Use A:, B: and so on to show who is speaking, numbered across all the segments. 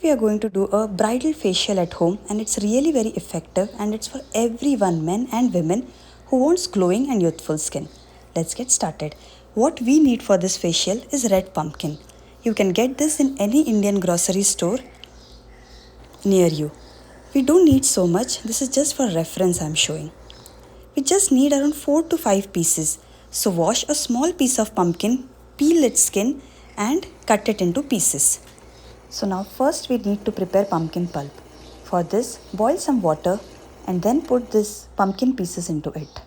A: We are going to do a bridal facial at home, and it's really very effective, and it's for everyone, men and women, who wants glowing and youthful skin. Let's get started. What we need for this facial is red pumpkin. You can get this in any Indian grocery store near you. We don't need so much, this is just for reference I'm showing. We just need around 4 to 5 pieces. So wash a small piece of pumpkin, peel its skin and cut it into pieces. So now first we need to prepare pumpkin pulp. For this, boil some water and then put this pumpkin pieces into it.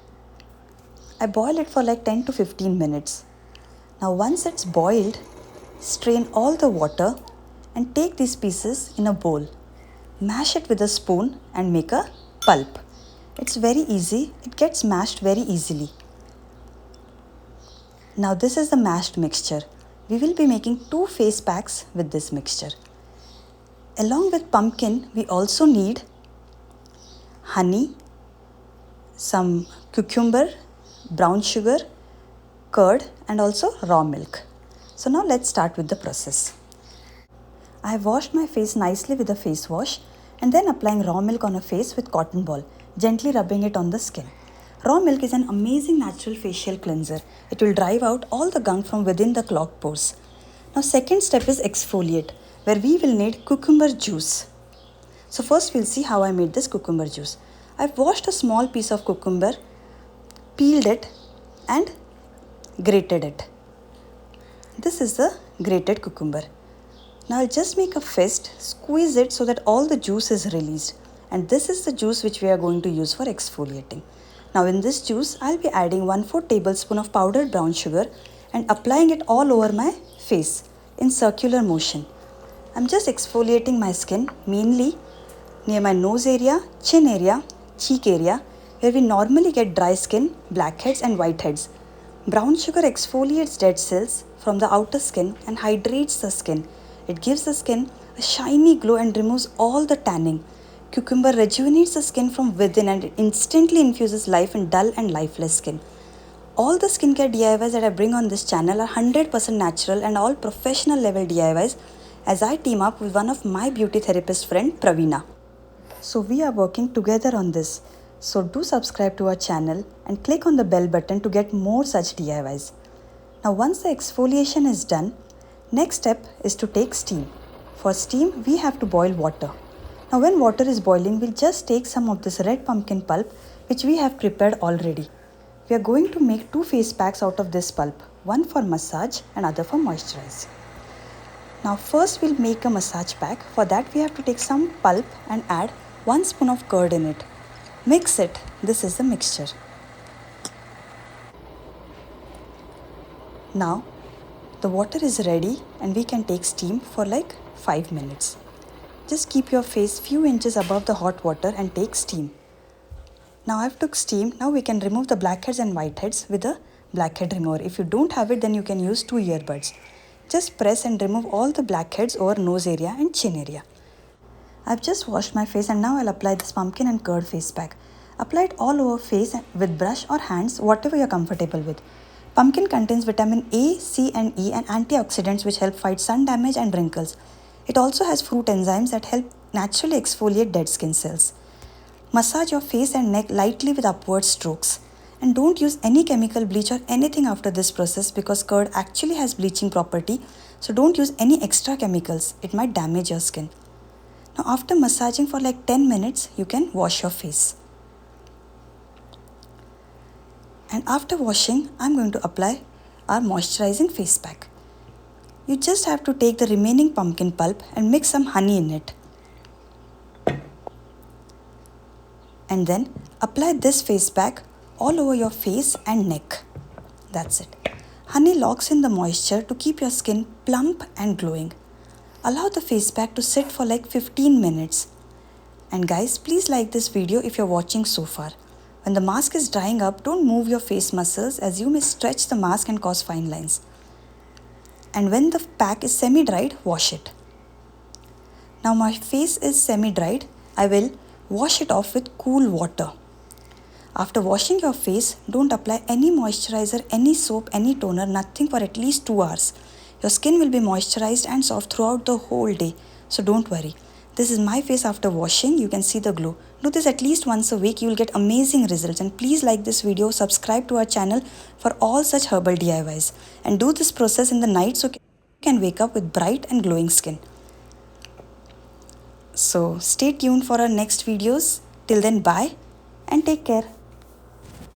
A: I boil it for like 10 to 15 minutes. Now once it's boiled, strain all the water and take these pieces in a bowl. Mash it with a spoon and make a pulp. It's very easy, it gets mashed very easily. Now this is the mashed mixture. We will be making 2 face packs with this mixture. Along with pumpkin, we also need honey, some cucumber, brown sugar, curd and also raw milk. So now let's start with the process. I have washed my face nicely with a face wash and then applying raw milk on a face with cotton ball, gently rubbing it on the skin. Raw milk is an amazing natural facial cleanser. It will drive out all the gunk from within the clogged pores. Now second step is exfoliate, where we will need cucumber juice. So first we'll see how I made this cucumber juice. I've washed a small piece of cucumber, peeled it and grated it. This is the grated cucumber. Now I'll just make a fist, squeeze it so that all the juice is released. And this is the juice which we are going to use for exfoliating. Now in this juice, I'll be adding 1/4 tablespoon of powdered brown sugar and applying it all over my face in circular motion. I'm just exfoliating my skin mainly near my nose area, chin area, cheek area, where we normally get dry skin, blackheads and whiteheads. Brown sugar exfoliates dead cells from the outer skin and hydrates the skin. It gives the skin a shiny glow and removes all the tanning. Cucumber rejuvenates the skin from within and it instantly infuses life in dull and lifeless skin. All the skincare DIYs that I bring on this channel are 100% natural and all professional level DIYs as I team up with one of my beauty therapist friend Praveena. So we are working together on this. So do subscribe to our channel and click on the bell button to get more such DIYs. Now once the exfoliation is done, next step is to take steam. For steam, we have to boil water. Now when water is boiling, we'll just take some of this red pumpkin pulp which we have prepared already. We are going to make 2 face packs out of this pulp, one for massage and other for moisturizing. Now first we'll make a massage pack. For that we have to take some pulp and add 1 spoon of curd in it. Mix it. This is the mixture. Now the water is ready and we can take steam for like 5 minutes. Just keep your face few inches above the hot water and take steam. Now I've took steam. Now we can remove the blackheads and whiteheads with a blackhead remover. If you don't have it, then you can use 2 earbuds. Just press and remove all the blackheads over nose area and chin area. I've just washed my face and now I'll apply this pumpkin and curd face pack. Apply it all over face with brush or hands, whatever you're comfortable with. Pumpkin contains vitamin A, C and E and antioxidants which help fight sun damage and wrinkles. It also has fruit enzymes that help naturally exfoliate dead skin cells. Massage your face and neck lightly with upward strokes. And don't use any chemical bleach or anything after this process because curd actually has bleaching property. So don't use any extra chemicals. It might damage your skin. Now after massaging for like 10 minutes, you can wash your face. And after washing, I'm going to apply our moisturizing face pack. You just have to take the remaining pumpkin pulp and mix some honey in it. And then apply this face pack all over your face and neck. That's it. Honey locks in the moisture to keep your skin plump and glowing. Allow the face pack to sit for like 15 minutes. And guys, please like this video if you're watching so far. When the mask is drying up, don't move your face muscles as you may stretch the mask and cause fine lines. And when the pack is semi-dried, wash it. Now my face is semi-dried. I will wash it off with cool water. After washing your face, don't apply any moisturizer, any soap, any toner, nothing for at least 2 hours. Your skin will be moisturized and soft throughout the whole day. So don't worry. This is my face after washing. You can see the glow. Do this at least once a week. You will get amazing results. And please like this video, subscribe to our channel for all such herbal DIYs. And do this process in the night so you can wake up with bright and glowing skin. So stay tuned for our next videos. Till then, bye and take care.